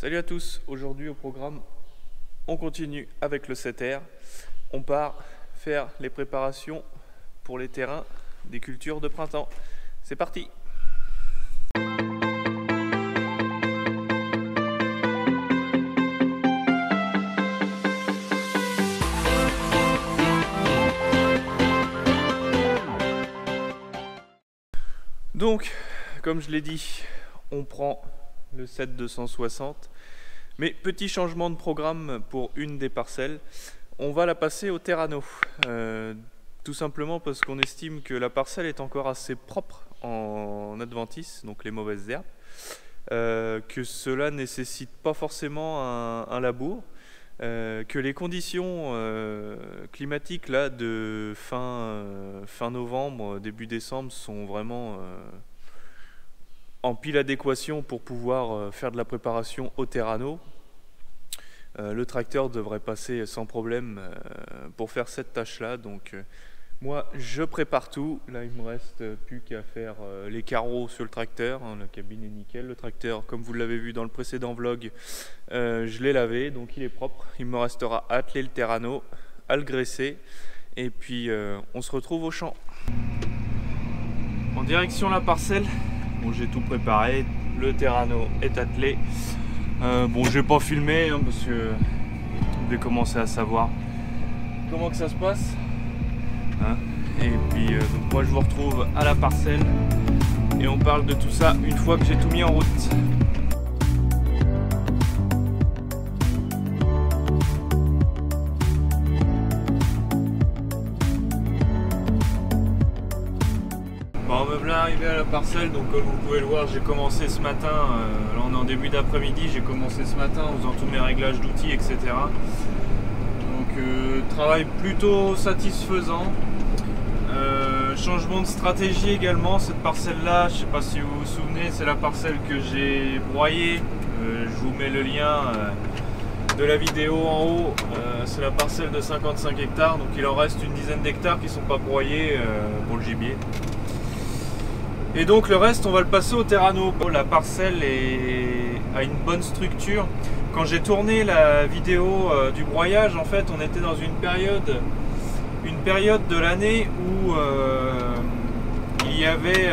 Salut à tous, aujourd'hui au programme, on continue avec le 7R. On part faire les préparations pour les terrains des cultures de printemps. C'est parti! Donc, comme je l'ai dit, on prend le 7260. Mais petit changement de programme pour une des parcelles, on va la passer au Terrano. Tout simplement parce qu'on estime que la parcelle est encore assez propre en adventice, donc les mauvaises herbes, que cela nécessite pas forcément un labour, que les conditions climatiques là, de fin novembre, début décembre sont vraiment en pile adéquation pour pouvoir faire de la préparation au Terrano. Le tracteur devrait passer sans problème pour faire cette tâche-là. Donc moi, je prépare tout. Là, il me reste plus qu'à faire les carreaux sur le tracteur. La cabine est nickel. Le tracteur, comme vous l'avez vu dans le précédent vlog, je l'ai lavé, donc il est propre. Il me restera à atteler le Terrano, à le graisser. Et puis, on se retrouve au champ. En direction la parcelle. Bon, j'ai tout préparé, le Terrano est attelé. Bon, je vais pas filmer hein, parce que je vais commencer à savoir comment que ça se passe. Hein, et puis, donc moi je vous retrouve à la parcelle et on parle de tout ça une fois que j'ai tout mis en route. Bon, me voilà arrivé à la parcelle, donc comme vous pouvez le voir, j'ai commencé ce matin, là on est en début d'après-midi, j'ai commencé ce matin en faisant tous mes réglages d'outils, etc. Donc travail plutôt satisfaisant. Changement de stratégie également, cette parcelle là, je ne sais pas si vous vous souvenez, c'est la parcelle que j'ai broyée. Je vous mets le lien de la vidéo en haut. C'est la parcelle de 55 hectares, donc il en reste une dizaine d'hectares qui ne sont pas broyés pour le gibier. Et donc le reste, on va le passer au Terrano. La parcelle a une bonne structure. Quand j'ai tourné la vidéo du broyage, en fait, on était dans une période de l'année où il y avait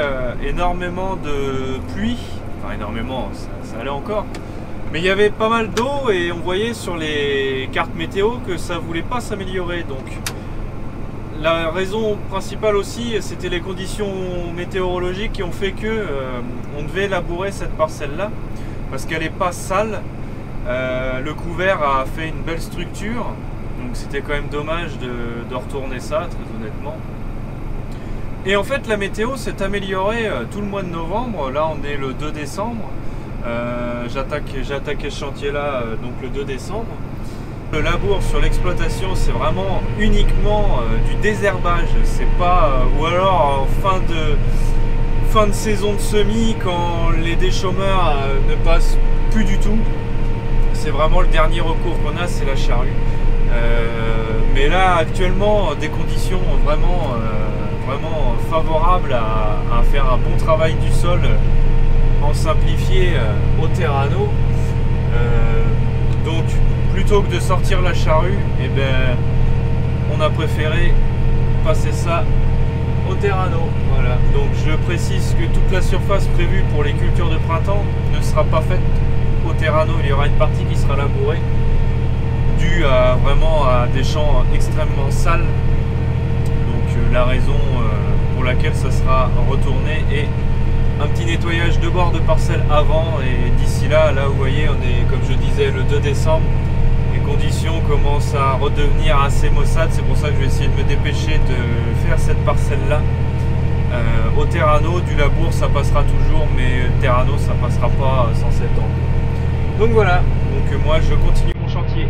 énormément de pluie. Enfin, énormément, ça allait encore. Mais il y avait pas mal d'eau et on voyait sur les cartes météo que ça voulait pas s'améliorer. Donc, la raison principale aussi, c'était les conditions météorologiques qui ont fait que on devait labourer cette parcelle-là parce qu'elle n'est pas sale. Le couvert a fait une belle structure, donc c'était quand même dommage de retourner ça, très honnêtement. Et en fait, la météo s'est améliorée tout le mois de novembre. Là, on est le 2 décembre. J'ai attaqué ce chantier-là donc le 2 décembre. Le labour sur l'exploitation, c'est vraiment uniquement du désherbage. C'est pas ou alors en fin de saison de semis quand les déchômeurs ne passent plus du tout. C'est vraiment le dernier recours qu'on a, c'est la charrue. Mais là, actuellement, des conditions vraiment favorables à faire un bon travail du sol en simplifié au Terrano. Donc, plutôt que de sortir la charrue, eh ben, on a préféré passer ça au Terrano. Voilà. Donc je précise que toute la surface prévue pour les cultures de printemps ne sera pas faite au Terrano. Il y aura une partie qui sera labourée, due vraiment à des champs extrêmement sales. Donc la raison pour laquelle ça sera retourné et un petit nettoyage de bord de parcelle avant. Et d'ici là, vous voyez, on est, comme je disais, le 2 décembre. Les conditions commencent à redevenir assez maussades, c'est pour ça que je vais essayer de me dépêcher de faire cette parcelle-là. Au Terrano, du labour ça passera toujours, mais Terrano ça passera pas sans septembre. Donc voilà, donc moi je continue mon chantier.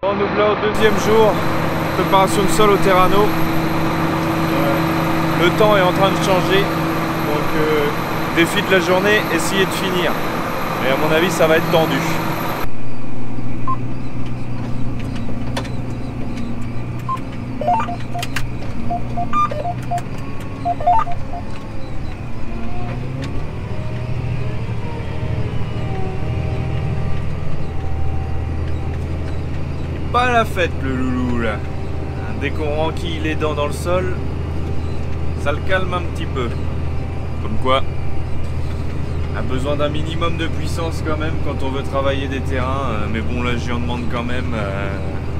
Bon, nous voilà au deuxième jour, préparation de sol au Terrano. Le temps est en train de changer, donc défi de la journée, essayer de finir. Et à mon avis, ça va être tendu. Pas la fête le loulou là. Dès qu'on renquille les dents dans le sol, ça le calme un petit peu. Comme quoi, on a besoin d'un minimum de puissance quand même quand on veut travailler des terrains. Mais bon là je lui en demande quand même.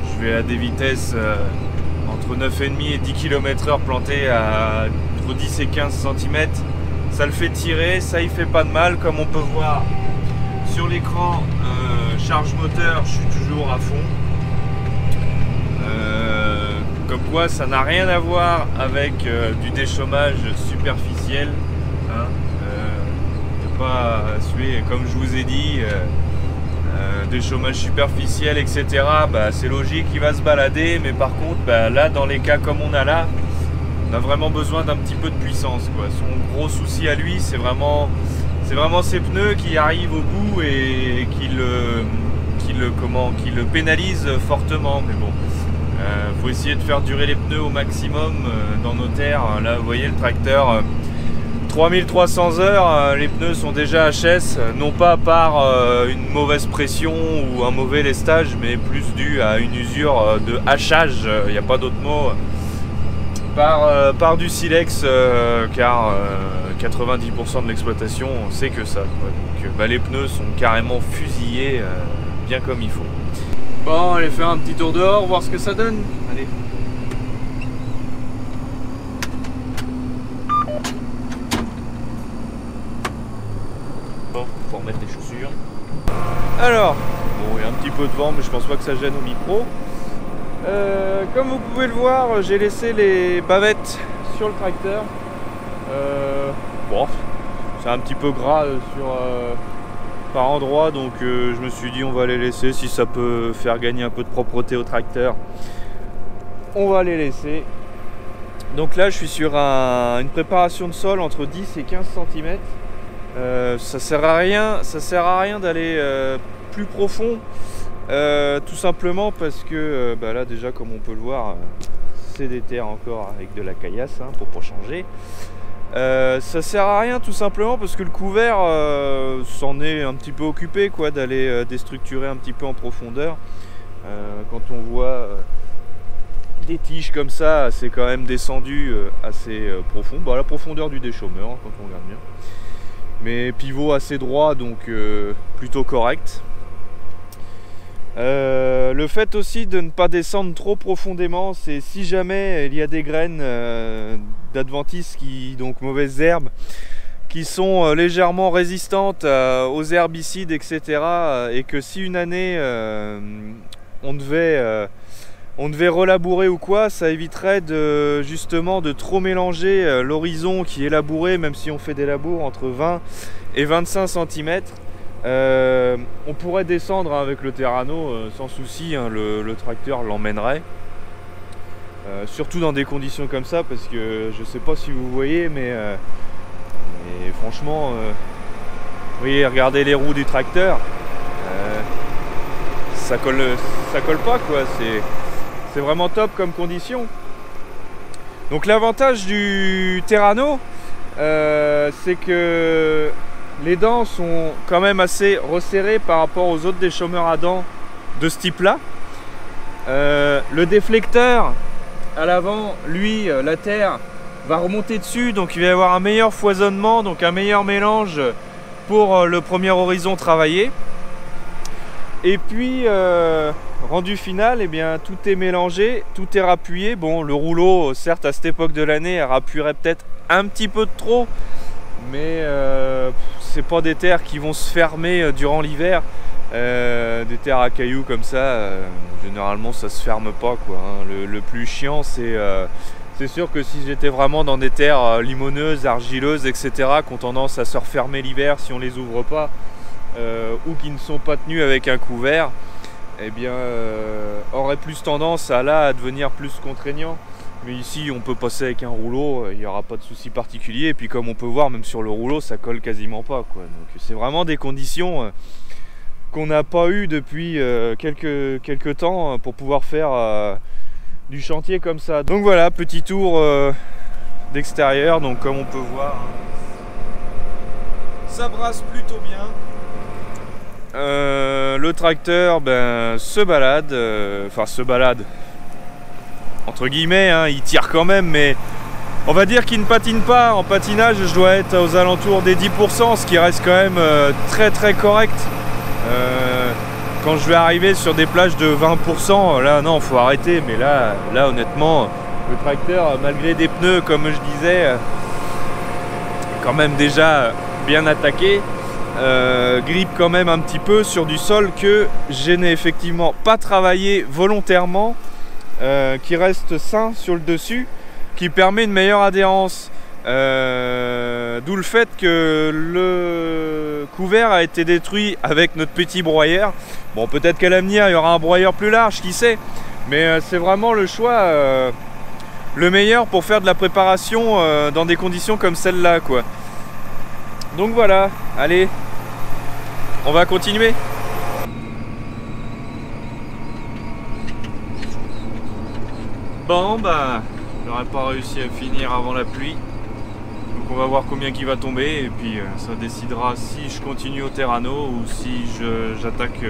Je vais à des vitesses entre 9,5 et 10 km/h planté à entre 10 et 15 cm. Ça le fait tirer, ça il fait pas de mal. Comme on peut voir sur l'écran, charge moteur, je suis toujours à fond. Comme quoi ça n'a rien à voir avec du déchômage superficiel, hein. Pas suer, comme je vous ai dit, déchômage superficiel, etc. Bah, c'est logique, il va se balader, mais par contre bah, là dans les cas comme on a là, on a vraiment besoin d'un petit peu de puissance, quoi. Son gros souci à lui, c'est vraiment ses pneus qui arrivent au bout et qui le pénalisent fortement. Mais bon, faut essayer de faire durer les pneus au maximum dans nos terres. Là vous voyez le tracteur, 3300 heures, les pneus sont déjà HS, non pas par une mauvaise pression ou un mauvais lestage, mais plus dû à une usure de hachage, il n'y a pas d'autre mot, par du silex, car 90% de l'exploitation c'est que ça, quoi. Donc bah, les pneus sont carrément fusillés bien comme il faut. Bon, allez faire un petit tour dehors, voir ce que ça donne. Allez. Bon, faut remettre les chaussures. Alors, bon, il y a un petit peu de vent, mais je pense pas que ça gêne au micro. Comme vous pouvez le voir, j'ai laissé les bavettes sur le tracteur. Bon, c'est un petit peu gras par endroit, donc je me suis dit on va les laisser. Si ça peut faire gagner un peu de propreté au tracteur, on va les laisser. Donc là je suis sur une préparation de sol entre 10 et 15 cm. Ça sert à rien d'aller plus profond, tout simplement parce que bah là déjà comme on peut le voir, c'est des terres encore avec de la caillasse, hein, pour pas changer. Ça sert à rien tout simplement parce que le couvert s'en est un petit peu occupé, quoi, d'aller déstructurer un petit peu en profondeur. Quand on voit des tiges comme ça, c'est quand même descendu assez profond, bah, à la profondeur du déchômeur, hein, quand on regarde bien, mais pivot assez droit, donc plutôt correct. Le fait aussi de ne pas descendre trop profondément, c'est si jamais il y a des graines d'adventice, donc mauvaises herbes, qui sont légèrement résistantes aux herbicides, etc. Et que si une année on devait relabourer ou quoi, ça éviterait justement de trop mélanger l'horizon qui est labouré, même si on fait des labours entre 20 et 25 cm. On pourrait descendre avec le Terrano sans souci, hein, le tracteur l'emmènerait. Surtout dans des conditions comme ça, parce que je sais pas si vous voyez, mais franchement, vous voyez, regardez les roues du tracteur, ça colle pas, quoi. C'est vraiment top comme condition. Donc l'avantage du Terrano, c'est que les dents sont quand même assez resserrées par rapport aux autres déchômeurs à dents de ce type là. Le déflecteur à l'avant, lui, la terre va remonter dessus, donc il va y avoir un meilleur foisonnement, donc un meilleur mélange pour le premier horizon travaillé. Et puis rendu final, eh bien, tout est mélangé, tout est rappuyé. Bon, le rouleau, certes à cette époque de l'année, rappuierait peut-être un petit peu de trop, mais c'est pas des terres qui vont se fermer durant l'hiver. Des terres à cailloux comme ça, généralement ça se ferme pas, quoi, hein. Le plus chiant, c'est sûr que si j'étais vraiment dans des terres limoneuses, argileuses, etc., qui ont tendance à se refermer l'hiver si on les ouvre pas, ou qui ne sont pas tenues avec un couvert, eh bien, aurait plus tendance à devenir plus contraignant. Mais ici on peut passer avec un rouleau, il n'y aura pas de souci particulier. Et puis comme on peut voir, même sur le rouleau ça colle quasiment pas, quoi. Donc c'est vraiment des conditions qu'on n'a pas eu depuis quelques temps pour pouvoir faire du chantier comme ça. Donc voilà, petit tour d'extérieur. Donc comme on peut voir, ça brasse plutôt bien. Le tracteur se balade, entre guillemets, hein, il tire quand même, mais on va dire qu'il ne patine pas. En patinage, je dois être aux alentours des 10%, ce qui reste quand même très correct. Quand je vais arriver sur des plages de 20%, là non, faut arrêter. Mais là honnêtement, le tracteur, malgré des pneus, comme je disais, est quand même déjà bien attaqué. Grippe quand même un petit peu sur du sol que je n'ai effectivement pas travaillé volontairement. Qui reste sain sur le dessus, qui permet une meilleure adhérence, d'où le fait que le couvert a été détruit avec notre petit broyeur. Bon, peut-être qu'à l'avenir il y aura un broyeur plus large, qui sait, mais c'est vraiment le choix le meilleur pour faire de la préparation dans des conditions comme celle-là, quoi. Donc voilà, allez, on va continuer. Bon, j'aurais pas réussi à finir avant la pluie, donc on va voir combien qui va tomber et puis ça décidera si je continue au Terrano ou si j'attaque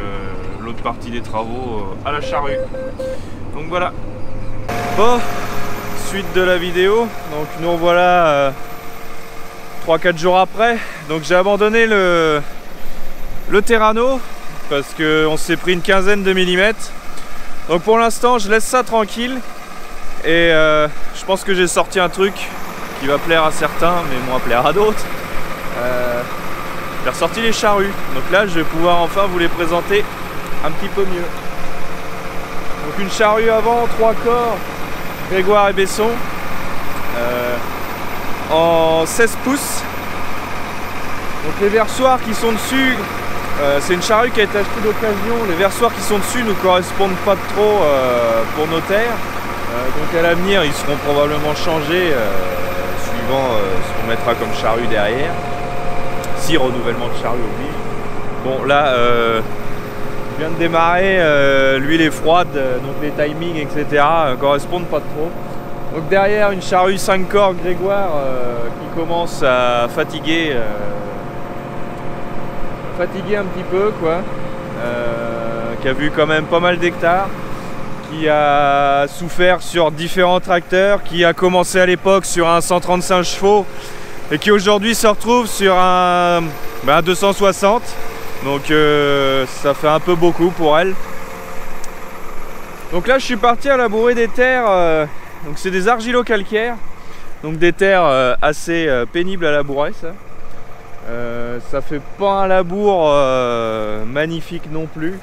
l'autre partie des travaux à la charrue. Donc voilà. Bon, suite de la vidéo, donc nous revoilà 3-4 jours après. Donc j'ai abandonné le Terrano parce qu'on s'est pris une quinzaine de millimètres. Donc pour l'instant je laisse ça tranquille. Et je pense que j'ai sorti un truc qui va plaire à certains, mais moins plaire à d'autres. J'ai ressorti les charrues. Donc là, je vais pouvoir enfin vous les présenter un petit peu mieux. Donc une charrue avant, 3 corps, Grégoire et Besson, en 16 pouces. Donc les versoirs qui sont dessus, c'est une charrue qui a été achetée d'occasion. Les versoirs qui sont dessus ne correspondent pas trop pour nos terres. Donc à l'avenir ils seront probablement changés suivant ce qu'on mettra comme charrue derrière, si renouvellement de charrue oblige. Bon là je viens de démarrer, l'huile est froide, donc les timings etc correspondent pas trop. Donc derrière une charrue 5 corps Grégoire qui commence à fatiguer un petit peu, quoi, qui a vu quand même pas mal d'hectares, qui a souffert sur différents tracteurs, qui a commencé à l'époque sur un 135 chevaux et qui aujourd'hui se retrouve sur un 260. Donc ça fait un peu beaucoup pour elle. Donc là je suis parti à labourer des terres, donc c'est des argilo-calcaires, donc des terres assez pénibles à labourer, ça. Ça fait pas un labour magnifique non plus.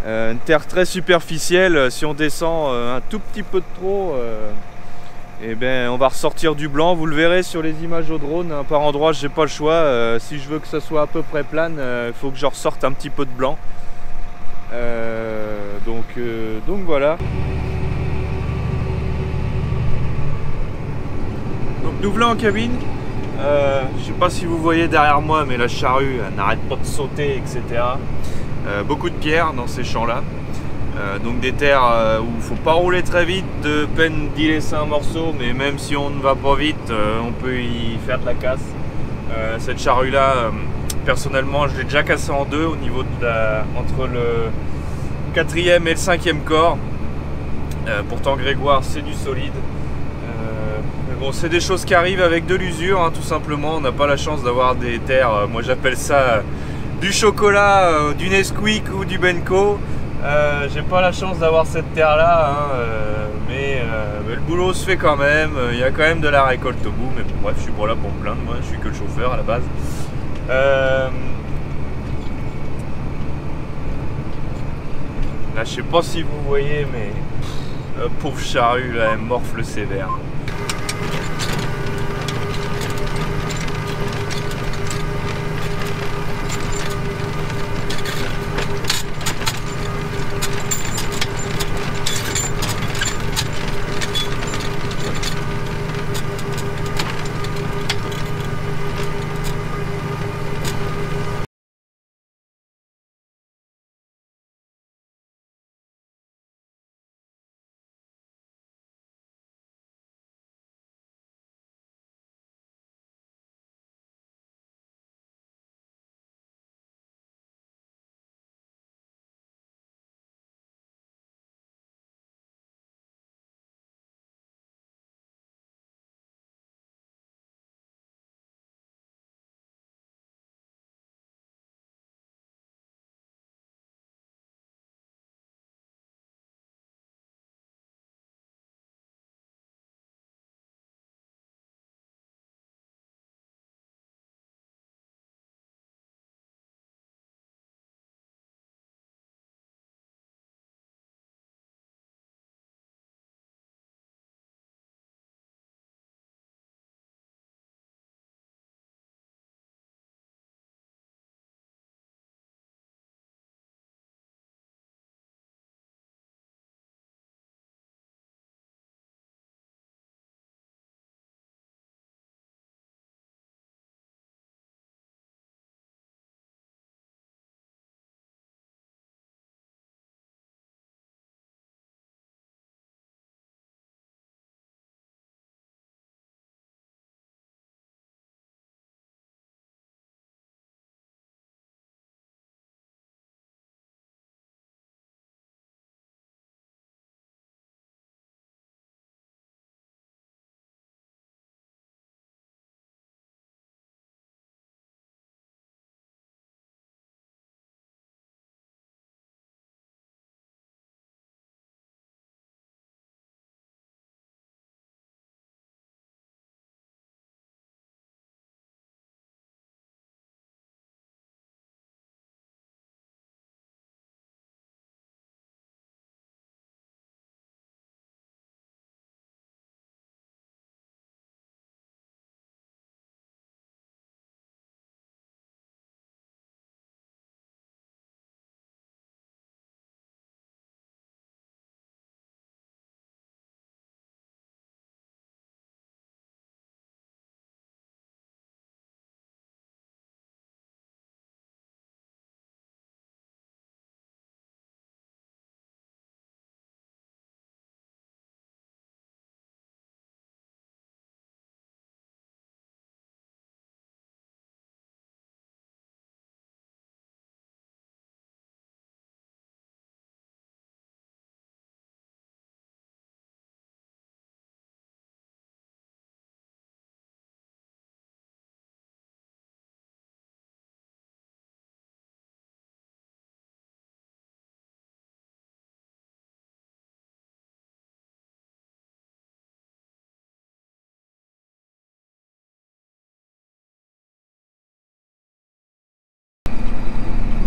Une terre très superficielle, si on descend un tout petit peu de trop, et ben on va ressortir du blanc. Vous le verrez sur les images au drone, hein, par endroit j'ai pas le choix. Si je veux que ça soit à peu près plane, il faut que je ressorte un petit peu de blanc. Donc voilà. Donc nous voilà en cabine. Je sais pas si vous voyez derrière moi, mais la charrue n'arrête pas de sauter, etc. Beaucoup de pierres dans ces champs là, donc des terres où il ne faut pas rouler très vite, de peine d'y laisser un morceau, mais même si on ne va pas vite, on peut y faire de la casse. Cette charrue là, personnellement je l'ai déjà cassée en deux au niveau de entre le 4e et le 5e corps. Pourtant Grégoire c'est du solide, mais bon, c'est des choses qui arrivent avec de l'usure, hein, tout simplement. On n'a pas la chance d'avoir des terres, moi j'appelle ça du chocolat, du Nesquik ou du Benko. J'ai pas la chance d'avoir cette terre là, hein, mais le boulot se fait quand même. Il y a quand même de la récolte au bout, mais bon, bref, je suis pas là pour me plaindre, moi je suis que le chauffeur à la base. Là je sais pas si vous voyez, mais pauvre charrue là, elle morfle sévère.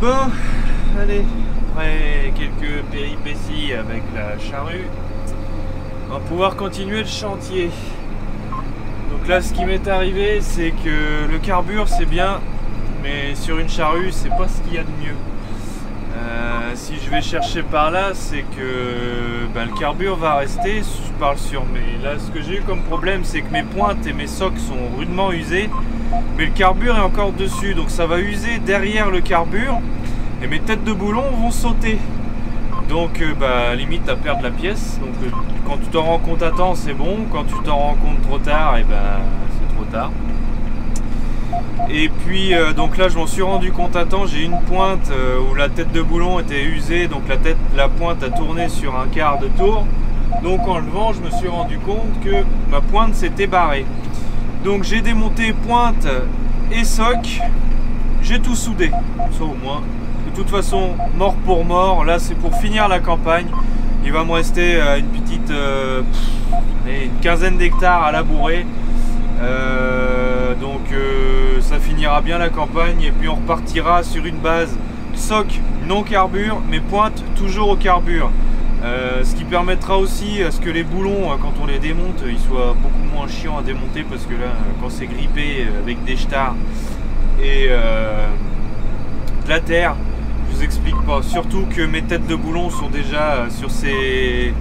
Bon, allez, après quelques péripéties avec la charrue, on va pouvoir continuer le chantier. Donc là, ce qui m'est arrivé, c'est que le carbure c'est bien, mais sur une charrue c'est pas ce qu'il y a de mieux. Si je vais chercher par là, c'est que le carbure va rester. Je parle sur mes. Là, ce que j'ai eu comme problème, c'est que mes pointes et mes socs sont rudement usés, mais le carbure est encore dessus, donc ça va user derrière le carbure et mes têtes de boulon vont sauter. Donc, limite à perdre la pièce. Donc, quand tu t'en rends compte à temps, c'est bon. Quand tu t'en rends compte trop tard, c'est trop tard. Et puis donc là je m'en suis rendu compte à temps, j'ai une pointe où la tête de boulon était usée, donc la pointe a tourné sur un quart de tour. Donc en levant je me suis rendu compte que ma pointe s'était barrée. Donc j'ai démonté pointe et soc, j'ai tout soudé, ça au moins. De toute façon mort pour mort, là c'est pour finir la campagne. Il va me rester une petite une quinzaine d'hectares à labourer. Donc ça finira bien la campagne et puis on repartira sur une base soc non carbure mais pointe toujours au carbure, ce qui permettra aussi à ce que les boulons quand on les démonte ils soient beaucoup moins chiants à démonter, parce que là quand c'est grippé avec des jetards et de la terre, je vous explique pas, surtout que mes têtes de boulon sont déjà sur ces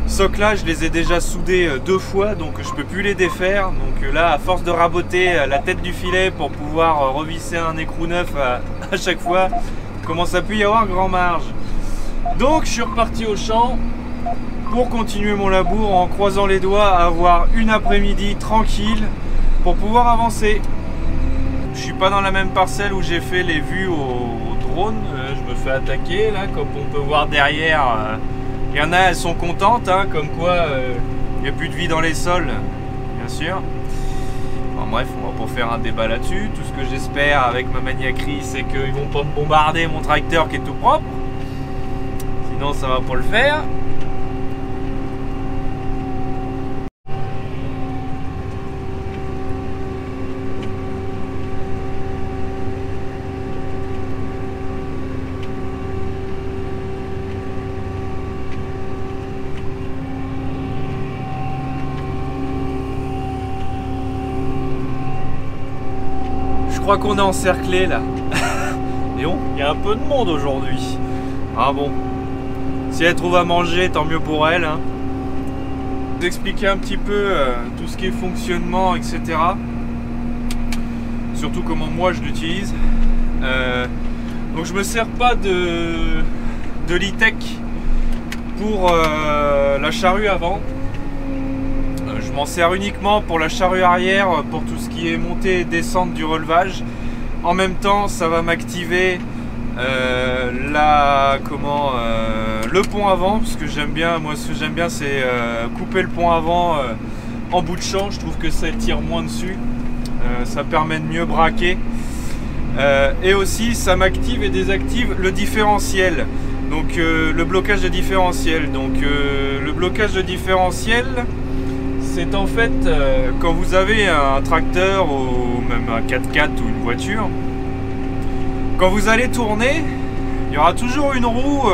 socs là, je les ai déjà soudés 2 fois, donc je peux plus les défaire. Donc là, à force de raboter la tête du filet pour pouvoir revisser un écrou neuf à chaque fois, il commence à plus y avoir grand marge. Donc je suis reparti au champ pour continuer mon labour en croisant les doigts à avoir une après-midi tranquille pour pouvoir avancer. Je suis pas dans la même parcelle où j'ai fait les vues au drone. Je me fais attaquer là, comme on peut voir derrière. Il y en a, elles sont contentes, hein, comme quoi il n'y a plus de vie dans les sols, bien sûr. Enfin, bref, on va pas faire un débat là-dessus. Tout ce que j'espère avec ma maniaquerie, c'est qu'ils vont pas me bombarder mon tracteur qui est tout propre. Sinon, ça va pas le faire. Je crois qu'on est encerclé là. Et il y a un peu de monde aujourd'hui. Ah bon. Si elle trouve à manger, tant mieux pour elle. Hein. Je vais vous expliquer un petit peu tout ce qui est fonctionnement, etc. Surtout comment moi je l'utilise. Donc je me sers pas de Litech pour la charrue avant. Je m'en sers uniquement pour la charrue arrière, pour tout ce qui est montée et descente du relevage. En même temps, ça va m'activer le pont avant, parce que j'aime bien, moi ce que j'aime bien c'est couper le pont avant en bout de champ. Je trouve que ça tire moins dessus, ça permet de mieux braquer. Et aussi ça m'active et désactive le différentiel, donc le blocage de différentiel. Donc le blocage de différentiel, c'est en fait quand vous avez un tracteur ou même un 4x4 ou une voiture, quand vous allez tourner, il y aura toujours une roue,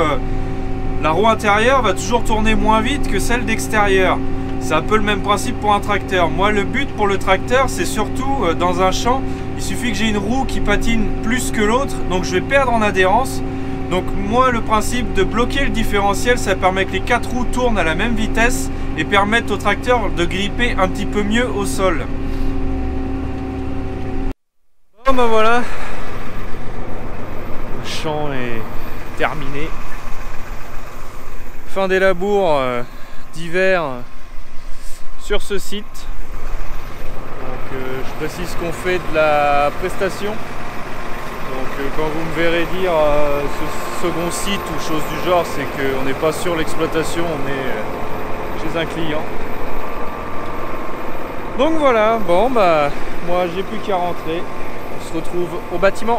la roue intérieure va toujours tourner moins vite que celle d'extérieur. C'est un peu le même principe pour un tracteur. Moi le but pour le tracteur, c'est surtout dans un champ, il suffit que j'ai une roue qui patine plus que l'autre, donc je vais perdre en adhérence. Donc moi le principe de bloquer le différentiel, ça permet que les 4 roues tournent à la même vitesse et permettent au tracteur de gripper un petit peu mieux au sol. Bon ben voilà, le champ est terminé. Fin des labours d'hiver sur ce site. Donc je précise qu'on fait de la prestation. Donc quand vous me verrez dire ce second site ou chose du genre, c'est qu'on n'est pas sur l'exploitation, on est chez un client. Donc voilà, bon bah moi j'ai plus qu'à rentrer. On se retrouve au bâtiment.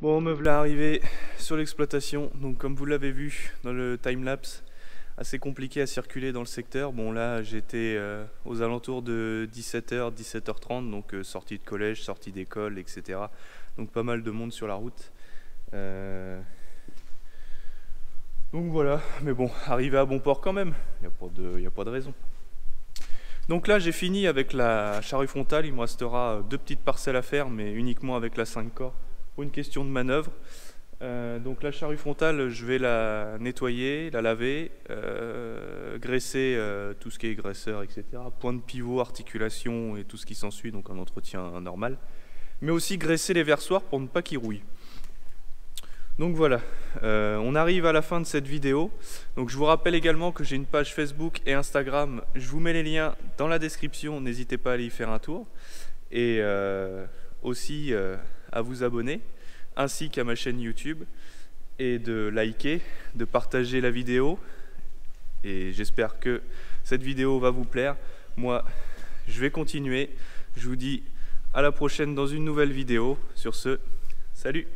Bon, me voilà arrivé sur l'exploitation. Donc comme vous l'avez vu dans le timelapse, assez compliqué à circuler dans le secteur. Bon là j'étais aux alentours de 17h, 17h30, donc sortie de collège, sortie d'école, etc. Donc pas mal de monde sur la route. Donc voilà, mais bon, arrivé à bon port quand même, il n'y a pas de raison. Donc là j'ai fini avec la charrue frontale, il me restera 2 petites parcelles à faire, mais uniquement avec la 5 corps, pour une question de manœuvre. Donc la charrue frontale, je vais la nettoyer, la laver, graisser tout ce qui est graisseur, etc. Point de pivot, articulation et tout ce qui s'ensuit, donc un entretien normal. Mais aussi graisser les versoirs pour ne pas qu'ils rouillent. Donc voilà, on arrive à la fin de cette vidéo. Donc je vous rappelle également que j'ai une page Facebook et Instagram. Je vous mets les liens dans la description, n'hésitez pas à aller y faire un tour. Et aussi à vous abonner, ainsi qu'à ma chaîne YouTube. Et de liker, de partager la vidéo. Et j'espère que cette vidéo va vous plaire. Moi, je vais continuer. Je vous dis à la prochaine dans une nouvelle vidéo. Sur ce, salut!